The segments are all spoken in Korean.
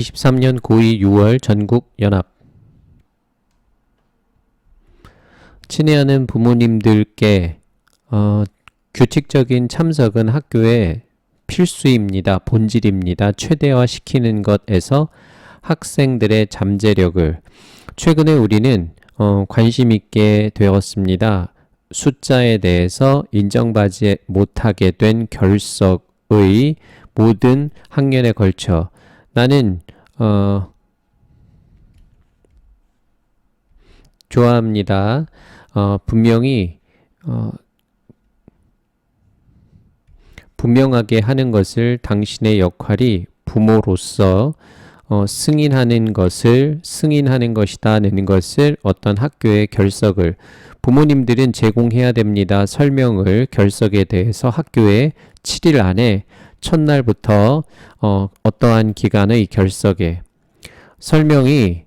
23년 고2 6월 전국 연합. 친애하는 부모님들께 규칙적인 참석은 학교의 필수입니다. 본질입니다. 최대화시키는 것에서 학생들의 잠재력을 최근에 우리는 관심 있게 되었습니다. 숫자에 대해서 인정받지 못하게 된 결석의 모든 학년에 걸쳐 나는 좋아합니다. 분명하게 하는 것을 당신의 역할이 부모로서 승인하는 것이다는 것을 어떤 학교의 결석을 부모님들은 제공해야 됩니다. 설명을 결석에 대해서 학교에 7일 안에 첫날부터 어떠한 기간의 결석에 설명이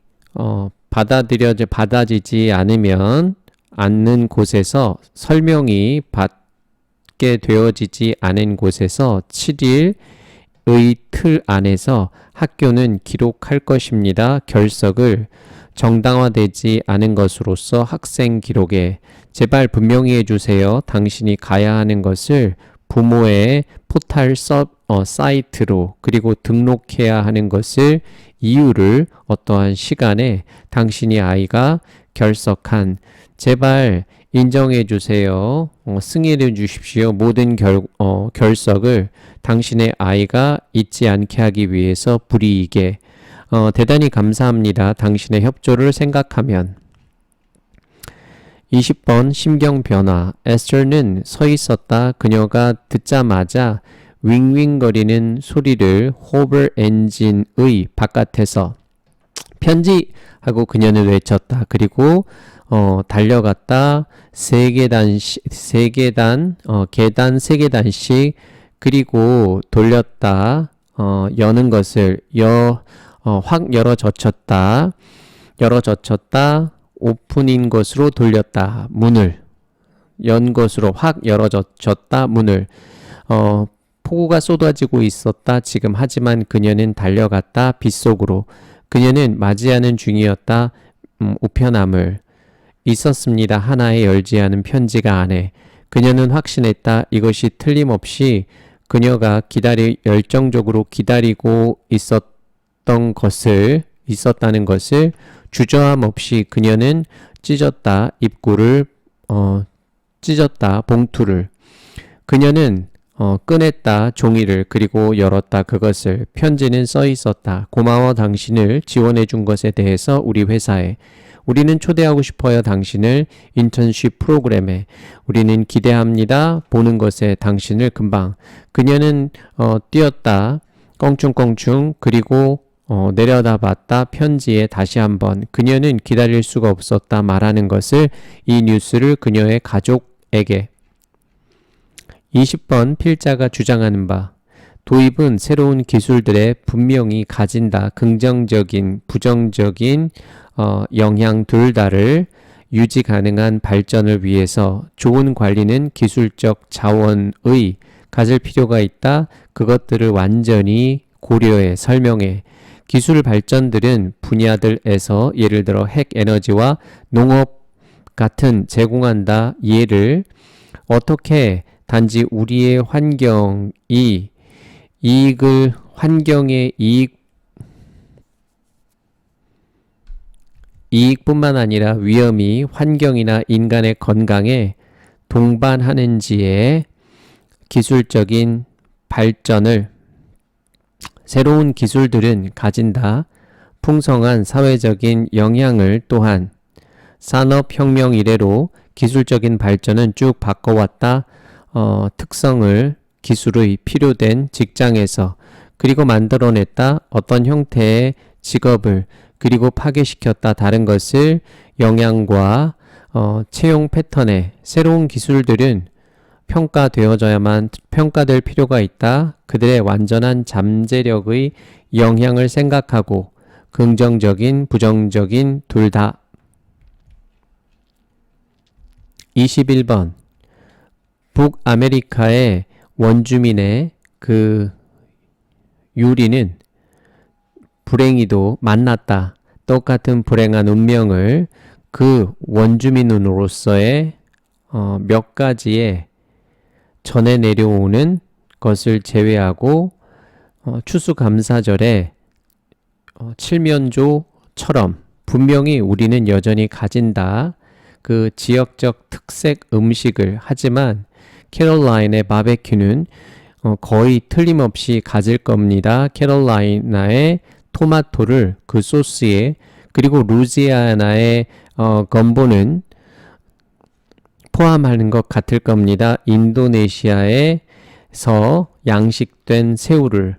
받아지지 않는 곳에서 설명이 받게 되어지지 않은 곳에서 7일의 틀 안에서 학교는 기록할 것입니다. 결석을 정당화되지 않은 것으로서 학생 기록에 제발 분명히 해주세요. 당신이 가야 하는 것을 부모의 포털 사이트로 그리고 등록해야 하는 것을 이유를 어떠한 시간에 당신이 아이가 결석한 제발 인정해 주세요. 승인해 주십시오. 모든 결석을 당신의 아이가 잊지 않게 하기 위해서 불이익에 대단히 감사합니다. 당신의 협조를 생각하면 20번 심경변화. 에스터는 서 있었다. 그녀가 듣자마자 윙윙거리는 소리를 호버 엔진의 바깥에서 편지! 하고 그녀는 외쳤다. 그리고 달려갔다. 계단 세 계단씩 그리고 돌렸다. 여는 것을 확 열어젖혔다. 오픈인 것으로 돌렸다. 문을 연 것으로 확 열어젖혔다. 문을 폭우가 쏟아지고 있었다. 지금 하지만 그녀는 달려갔다. 빗속으로 그녀는 맞이하는 중이었다. 우편함을 있었습니다. 하나의 열지 않은 편지가 안에 그녀는 확신했다. 이것이 틀림없이 그녀가 열정적으로 기다리고 있었다는 것을 주저함 없이 그녀는 찢었다. 입구를 찢었다. 봉투를 그녀는 꺼냈다. 종이를 그리고 열었다. 그것을 편지는 써 있었다. 고마워 당신을 지원해 준 것에 대해서 우리 회사에 우리는 초대하고 싶어요. 당신을 인턴십 프로그램에 우리는 기대합니다. 보는 것에 당신을 금방 그녀는 뛰었다. 껑충껑충 그리고 내려다봤다. 편지에 다시 한번 그녀는 기다릴 수가 없었다. 말하는 것을 이 뉴스를 그녀의 가족에게 20번 필자가 주장하는 바 도입은 새로운 기술들에 분명히 가진다. 긍정적인 부정적인 영향 둘 다를 유지 가능한 발전을 위해서 좋은 관리는 기술적 자원의 가질 필요가 있다. 그것들을 완전히 고려해 설명해 기술 발전들은 분야들에서 예를 들어 핵 에너지와 농업 같은 제공한다. 예를 어떻게 단지 우리의 환경의 이익뿐만 아니라 위험이 환경이나 인간의 건강에 동반하는지에 기술적인 발전을 새로운 기술들은 가진다. 풍성한 사회적인 영향을 또한 산업혁명 이래로 기술적인 발전은 쭉 바꿔왔다. 특성을 기술의 필요된 직장에서 그리고 만들어냈다. 어떤 형태의 직업을 그리고 파괴시켰다. 다른 것을 영향과 채용 패턴에 새로운 기술들은 평가될 필요가 있다. 그들의 완전한 잠재력의 영향을 생각하고 긍정적인 부정적인 둘 다. 21번 북아메리카의 원주민의 그 유리는 불행히도 만났다. 똑같은 불행한 운명을 그 원주민으로서의 몇 가지의 전해 내려오는 것을 제외하고 추수감사절에 칠면조처럼 분명히 우리는 여전히 가진다. 그 지역적 특색 음식을 하지만 캐롤라인의 바베큐는 거의 틀림없이 가질 겁니다. 캐롤라이나의 토마토를 그 소스에 그리고 루지아나의 건보는 포함하는 것 같을 겁니다. 인도네시아에서 양식된 새우를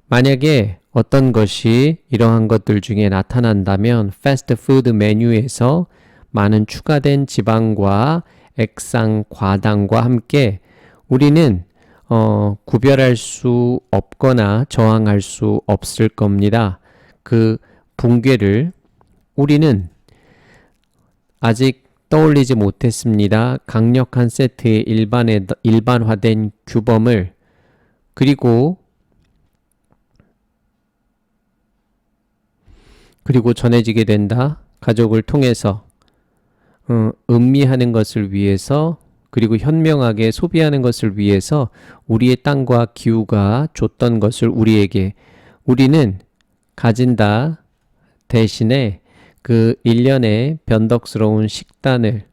만약에 어떤 것이 이러한 것들 중에 나타난다면 패스트푸드 메뉴에서 많은 추가된 지방과 액상, 과당과 함께 우리는 구별할 수 없거나 저항할 수 없을 겁니다. 그 붕괴를 우리는 아직 떠올리지 못했습니다. 강력한 세트의 일반화된 규범을 그리고 전해지게 된다. 가족을 통해서 음미하는 것을 위해서 그리고 현명하게 소비하는 것을 위해서 우리의 땅과 기후가 줬던 것을 우리는 가진다. 대신에 그 일련의 변덕스러운 식단을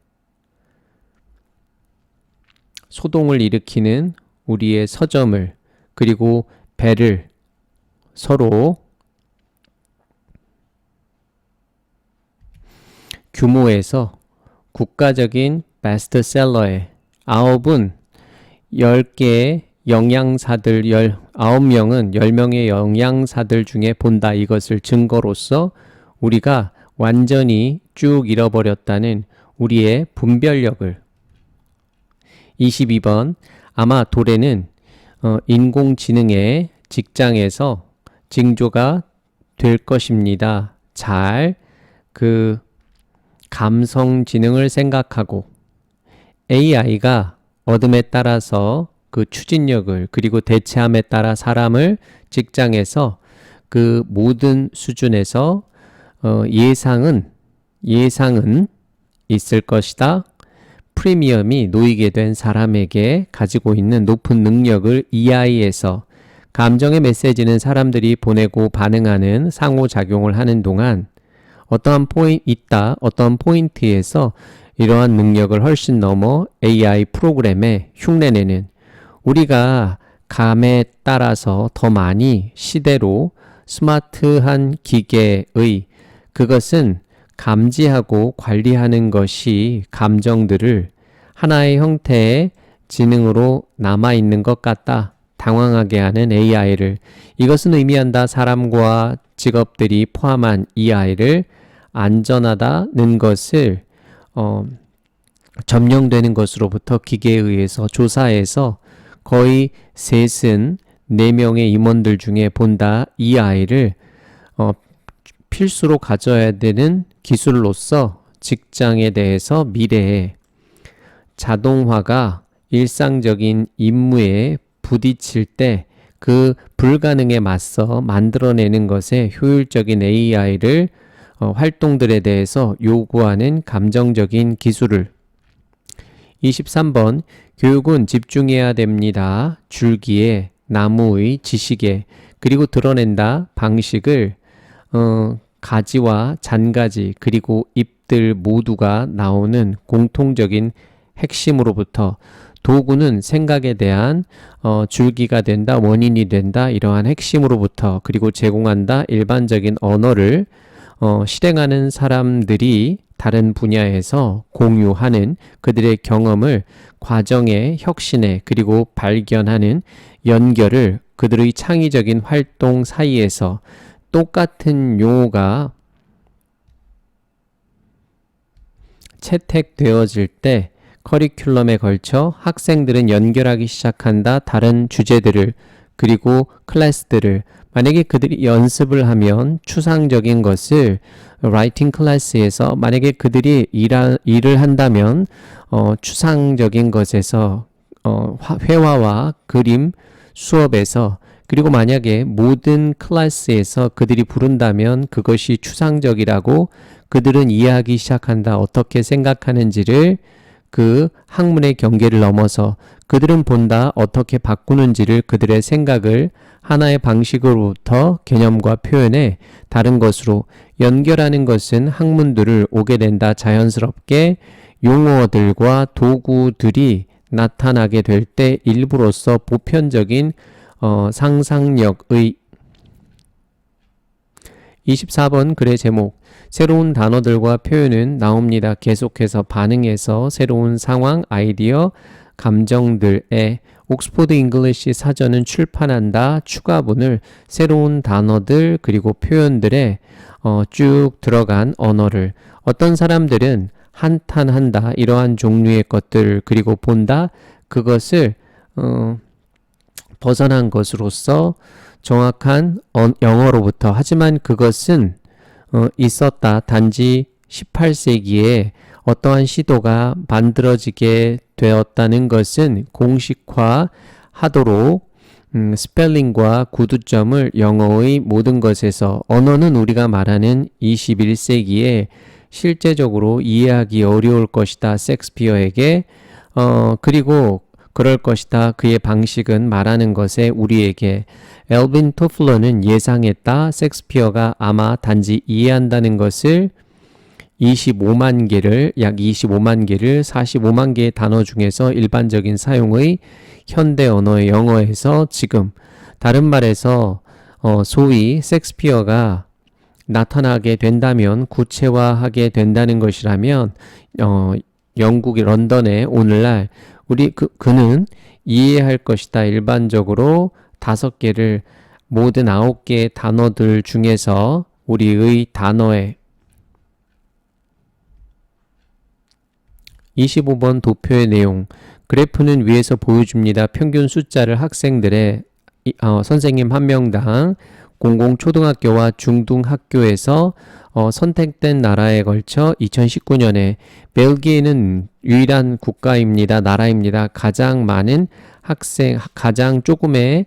소동을 일으키는 우리의 서점을 그리고 배를 서로 규모에서 국가적인 베스트셀러에 9은 10개의 영양사들 9명은 10명의 영양사들 중에 본다. 이것을 증거로서 우리가 완전히 쭉 잃어버렸다는 우리의 분별력을 22번 아마 도래는 인공지능의 직장에서 징조가 될 것입니다. 잘 그 감성지능을 생각하고 AI가 어둠에 따라서 그 추진력을 그리고 대체함에 따라 사람을 직장에서 그 모든 수준에서 예상은 있을 것이다. 프리미엄이 놓이게 된 사람에게 가지고 있는 높은 능력을 EI에서 감정의 메시지는 사람들이 보내고 반응하는 상호작용을 하는 동안 어떠한 포인트에서 이러한 능력을 훨씬 넘어 AI 프로그램에 흉내내는 우리가 감에 따라서 더 많이 시대로 스마트한 기계의 그것은 감지하고 관리하는 것이 감정들을 하나의 형태의 지능으로 남아있는 것 같다. 당황하게 하는 AI를 이것은 의미한다. 사람과 직업들이 포함한 EI를 안전하다는 것을 점령되는 것으로부터 기계에 의해서 조사해서 거의 셋은 4명의 임원들 중에 본다. 이 아이를 필수로 가져야 되는 기술로서 직장에 대해서 미래에 자동화가 일상적인 임무에 부딪힐 때 그 불가능에 맞서 만들어내는 것에 효율적인 AI를 활동들에 대해서 요구하는 감정적인 기술을 23번 교육은 집중해야 됩니다. 줄기에 나무의 지식에 그리고 드러낸다 방식을 가지와 잔가지 그리고 잎들 모두가 나오는 공통적인 핵심으로부터 도구는 생각에 대한 줄기가 된다, 원인이 된다 이러한 핵심으로부터 그리고 제공한다 일반적인 언어를 실행하는 사람들이 다른 분야에서 공유하는 그들의 경험을 과정의 혁신에 그리고 발견하는 연결을 그들의 창의적인 활동 사이에서 똑같은 용어가 채택되어질 때 커리큘럼에 걸쳐 학생들은 연결하기 시작한다. 다른 주제들을 그리고 클래스들을 만약에 그들이 연습을 하면 추상적인 것을 라이팅 클래스에서 만약에 그들이 일을 한다면 추상적인 것에서 회화와 그림 수업에서 그리고 만약에 모든 클래스에서 그들이 부른다면 그것이 추상적이라고 그들은 이해하기 시작한다. 어떻게 생각하는지를 그 학문의 경계를 넘어서 그들은 본다. 어떻게 바꾸는지를 그들의 생각을 하나의 방식으로부터 개념과 표현에 다른 것으로 연결하는 것은 학문들을 오게 된다. 자연스럽게 용어들과 도구들이 나타나게 될 때 일부로서 보편적인 상상력의 24번 글의 제목 새로운 단어들과 표현은 나옵니다. 계속해서 반응해서 새로운 상황, 아이디어, 감정들에 옥스포드 잉글리시 사전은 출판한다. 추가본을 새로운 단어들 그리고 표현들에 쭉 들어간 언어를 어떤 사람들은 한탄한다. 이러한 종류의 것들 그리고 본다. 그것을 벗어난 것으로서 정확한 영어로부터 하지만 그것은 있었다. 단지 18세기에 어떠한 시도가 만들어지게 되었다는 것은 공식화하도록 스펠링과 구두점을 영어의 모든 것에서 언어는 우리가 말하는 21세기에 실제적으로 이해하기 어려울 것이다. 섹스피어에게 그리고 그럴 것이다. 그의 방식은 말하는 것에 우리에게 엘빈 토플러는 예상했다. 섹스피어가 아마 단지 이해한다는 것을 25만 개를 약 25만 개를 45만 개의 단어 중에서 일반적인 사용의 현대 언어의 영어에서 지금 다른 말에서 소위 섹스피어가 나타나게 된다면 구체화하게 된다는 것이라면 영국의 런던에 오늘날 그는 이해할 것이다. 일반적으로 5개를 모든 9개의 단어들 중에서 우리의 단어에 25번 도표의 내용 그래프는 위에서 보여줍니다. 평균 숫자를 학생들의 선생님 한 명당 공공초등학교와 중등학교에서 선택된 나라에 걸쳐 2019년에 벨기에는 유일한 국가입니다. 나라입니다. 가장 많은 가장 조금의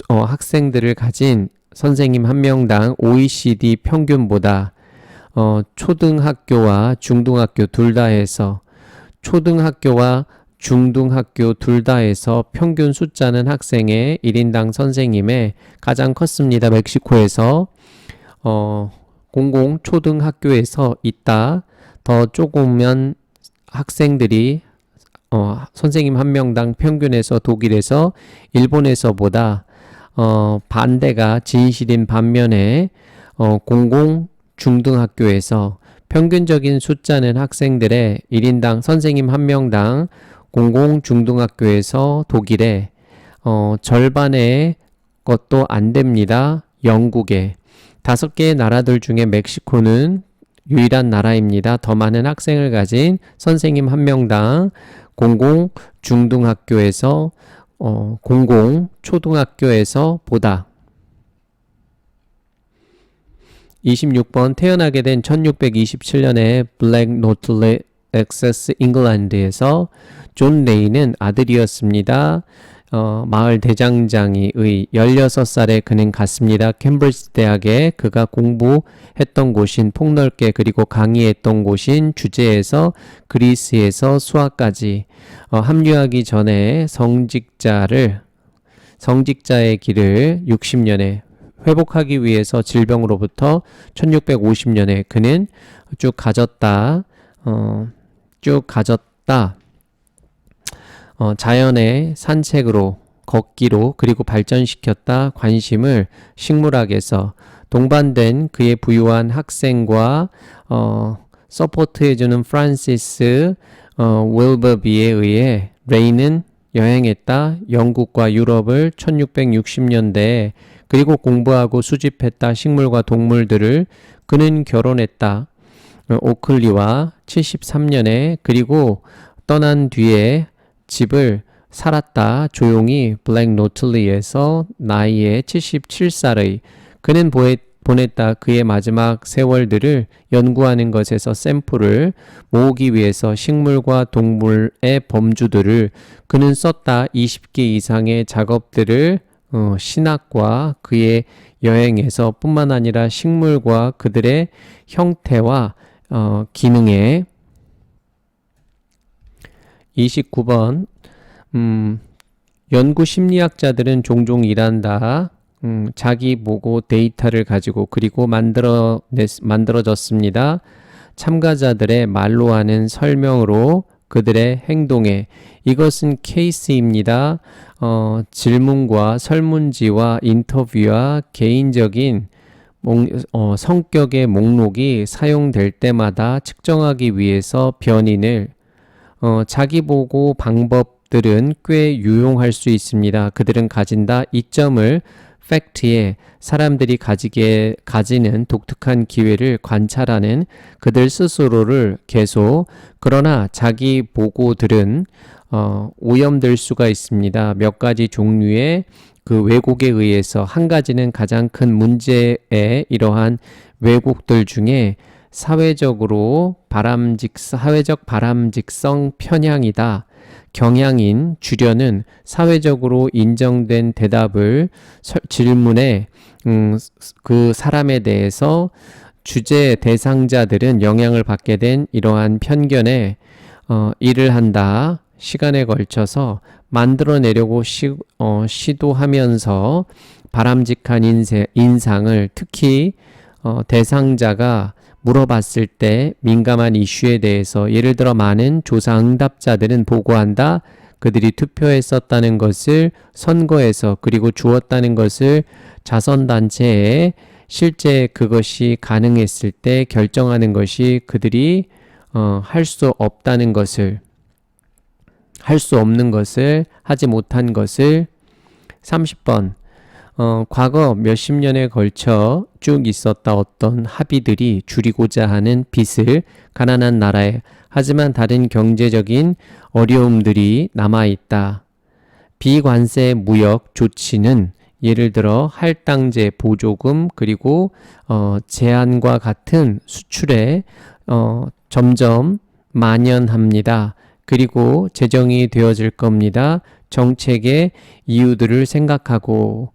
학생들을 가진 선생님 한 명당 OECD 평균보다 초등학교와 중등학교 둘 다 해서 초등학교와 중등학교 둘 다 해서 평균 숫자는 학생의 1인당 선생님의 가장 컸습니다. 멕시코에서 공공 초등학교에서 있다. 더 조금면 학생들이 선생님 한 명당 평균에서 독일에서 일본에서보다 반대가 진실인 반면에 공공 중등학교에서 평균적인 숫자는 학생들의 1인당 선생님 한 명당 공공 중등학교에서 독일에 절반의 것도 안 됩니다. 영국에 5개의 나라들 중에 멕시코는 유일한 나라입니다. 더 많은 학생을 가진 선생님 한 명당 공공 중등학교에서 공공 초등학교에서 보다 26번 태어나게 된 1627년에 블랙 노틀레 엑세스 잉글랜드에서 존 레이는 아들이었습니다. 마을 대장장이의 16살에 그는 갔습니다. 캠브리지 대학에 그가 공부했던 곳인 폭넓게 그리고 강의했던 곳인 주제에서 그리스에서 수학까지 합류하기 전에 성직자의 길을 60년에 회복하기 위해서 질병으로부터 1650년에 그는 쭉 가졌다. 자연의 산책으로 걷기로 그리고 발전시켰다. 관심을 식물학에서 동반된 그의 부유한 학생과 서포트해주는 프란시스 윌버비에 의해 레이는 여행했다. 영국과 유럽을 1660년대에 그리고 공부하고 수집했다. 식물과 동물들을 그는 결혼했다. 오클리와 73년에 그리고 떠난 뒤에 집을 살았다. 조용히 블랙 노틀리에서 나이에 77살의 그는 보냈다. 그의 마지막 세월들을 연구하는 것에서 샘플을 모으기 위해서 식물과 동물의 범주들을 그는 썼다. 20개 이상의 작업들을 신학과 그의 여행에서 뿐만 아니라 식물과 그들의 형태와 기능에 29번 연구 심리학자들은 종종 일한다. 자기 보고 데이터를 가지고 그리고 만들어졌습니다. 참가자들의 말로 하는 설명으로 그들의 행동에 이것은 케이스입니다. 질문과 설문지와 인터뷰와 개인적인 성격의 목록이 사용될 때마다 측정하기 위해서 변인을 자기 보고 방법들은 꽤 유용할 수 있습니다. 그들은 가진다. 이점을 팩트에 사람들이 가지는 독특한 기회를 관찰하는 그들 스스로를 계속 그러나 자기 보고들은 오염될 수가 있습니다. 몇 가지 종류의 그 왜곡에 의해서 한 가지는 가장 큰 문제의 이러한 왜곡들 중에 사회적 바람직성 편향이다. 경향인 주련은 사회적으로 인정된 대답을 질문에 그 사람에 대해서 주제 대상자들은 영향을 받게 된 이러한 편견에 일을 한다. 시간에 걸쳐서 만들어내려고 시도하면서 바람직한 인상을 특히 대상자가 물어봤을 때 민감한 이슈에 대해서 예를 들어 많은 조사 응답자들은 보고한다. 그들이 투표했었다는 것을 선거에서 그리고 주었다는 것을 자선단체에 실제 그것이 가능했을 때 결정하는 것이 그들이 할 수 없는 것을 하지 못한 것을 30번 과거 몇십 년에 걸쳐 쭉 있었다 어떤 합의들이 줄이고자 하는 빚을 가난한 나라에 하지만 다른 경제적인 어려움들이 남아있다. 비관세 무역 조치는 예를 들어 할당제 보조금 그리고 제한과 같은 수출에 점점 만연합니다. 그리고 재정이 되어질 겁니다. 정책의 이유들을 생각하고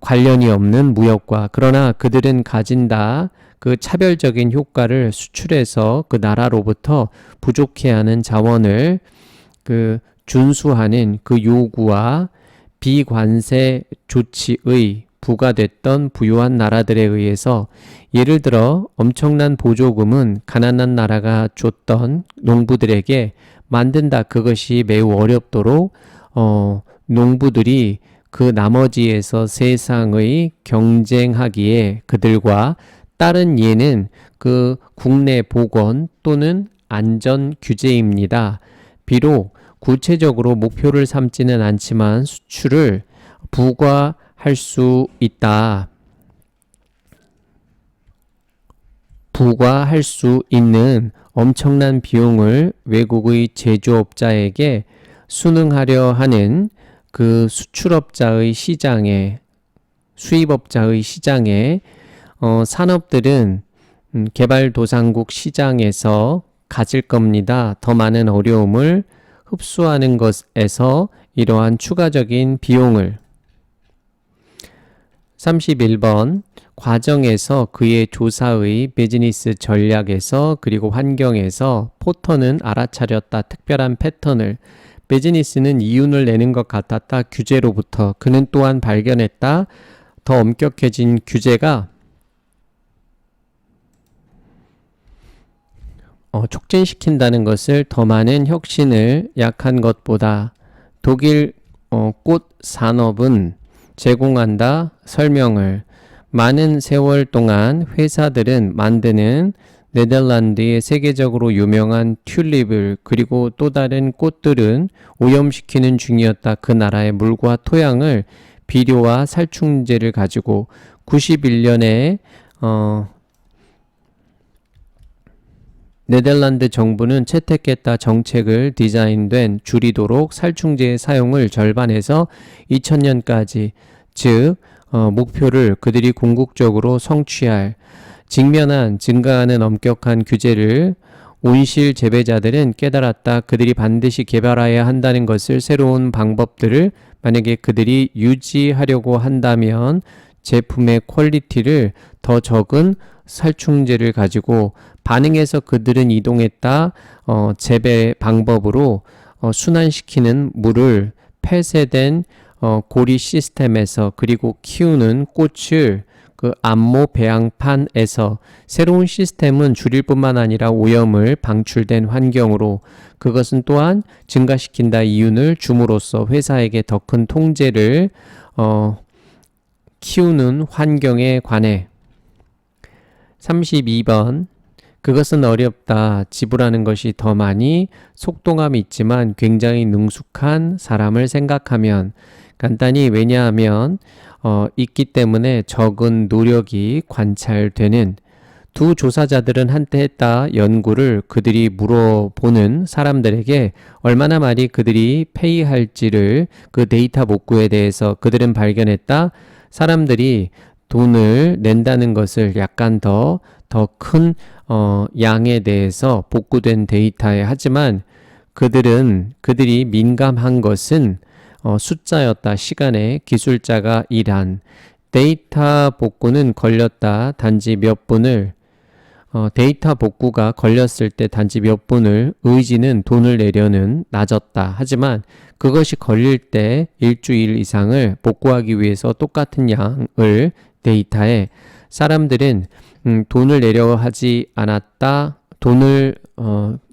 관련이 없는 무역과 그러나 그들은 가진다. 그 차별적인 효과를 수출해서 그 나라로부터 부족해하는 자원을 준수하는 그 요구와 비관세 조치의 부과됐던 부유한 나라들에 의해서 예를 들어 엄청난 보조금은 가난한 나라가 줬던 농부들에게 만든다. 그것이 매우 어렵도록 농부들이 그 나머지에서 세상의 경쟁하기에 그들과 다른 예는 그 국내 보건 또는 안전 규제입니다. 비록 구체적으로 목표를 삼지는 않지만 수출을 부과할 수 있다. 부과할 수 있는 엄청난 비용을 외국의 제조업자에게 순응하려 하는 그 수출업자의 시장에 수입업자의 시장에 산업들은 개발도상국 시장에서 가질 겁니다. 더 많은 어려움을 흡수하는 것에서 이러한 추가적인 비용을 31번 과정에서 그의 조사의 비즈니스 전략에서 그리고 환경에서 포터는 알아차렸다. 특별한 패턴을 비즈니스는 이윤을 내는 것 같았다. 규제로부터 그는 또한 발견했다. 더 엄격해진 규제가 촉진시킨다는 것을 더 많은 혁신을 약한 것보다 독일 꽃 산업은 제공한다. 설명을 많은 세월 동안 회사들은 만드는 네덜란드의 세계적으로 유명한 튤립을 그리고 또 다른 꽃들은 오염시키는 중이었다. 그 나라의 물과 토양을 비료와 살충제를 가지고 91년에 네덜란드 정부는 채택했다. 정책을 디자인된 줄이도록 살충제의 사용을 절반에서 2000년까지 즉 목표를 그들이 궁극적으로 성취할 직면한 증가하는 엄격한 규제를 온실 재배자들은 깨달았다. 그들이 반드시 개발해야 한다는 것을 새로운 방법들을 만약에 그들이 유지하려고 한다면 제품의 퀄리티를 더 적은 살충제를 가지고 반응해서 그들은 이동했다. 재배 방법으로 순환시키는 물을 폐쇄된 고리 시스템에서 그리고 키우는 꽃을 그 암모 배양판에서 새로운 시스템은 줄일 뿐만 아니라 오염을 방출된 환경으로 그것은 또한 증가시킨다 이윤을 줌으로써 회사에게 더 큰 통제를 키우는 환경에 관해 32번 그것은 어렵다. 지불하는 것이 더 많이 속동감이 있지만 굉장히 능숙한 사람을 생각하면 간단히 왜냐하면 있기 때문에 적은 노력이 관찰되는 두 조사자들은 한때 했다 연구를 그들이 물어보는 사람들에게 얼마나 많이 그들이 페이할지를 그 데이터 복구에 대해서 그들은 발견했다. 사람들이 돈을 낸다는 것을 약간 더 큰 양에 대해서 복구된 데이터에 하지만 그들이 민감한 것은 숫자였다. 시간에 기술자가 일한 데이터 복구는 걸렸다. 단지 몇 분을 데이터 복구가 걸렸을 때 단지 몇 분을 의지는 돈을 내려는 낮았다. 하지만 그것이 걸릴 때 일주일 이상을 복구하기 위해서 똑같은 양을 데이터에 사람들은 돈을 내려 하지 않았다.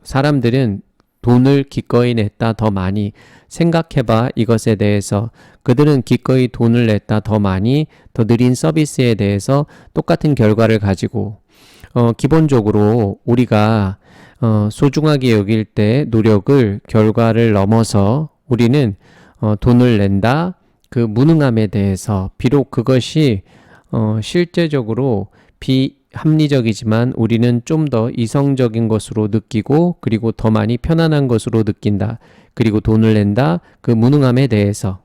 사람들은 돈을 기꺼이 냈다. 더 많이 생각해봐. 이것에 대해서 그들은 기꺼이 돈을 냈다. 더 많이 더 느린 서비스에 대해서 똑같은 결과를 가지고 기본적으로 우리가 소중하게 여길 때 노력을 결과를 넘어서 우리는 돈을 낸다. 그 무능함에 대해서 비록 그것이 실제적으로 비합리적이지만 우리는 좀 더 이성적인 것으로 느끼고 그리고 더 많이 편안한 것으로 느낀다. 그리고 돈을 낸다. 그 무능함에 대해서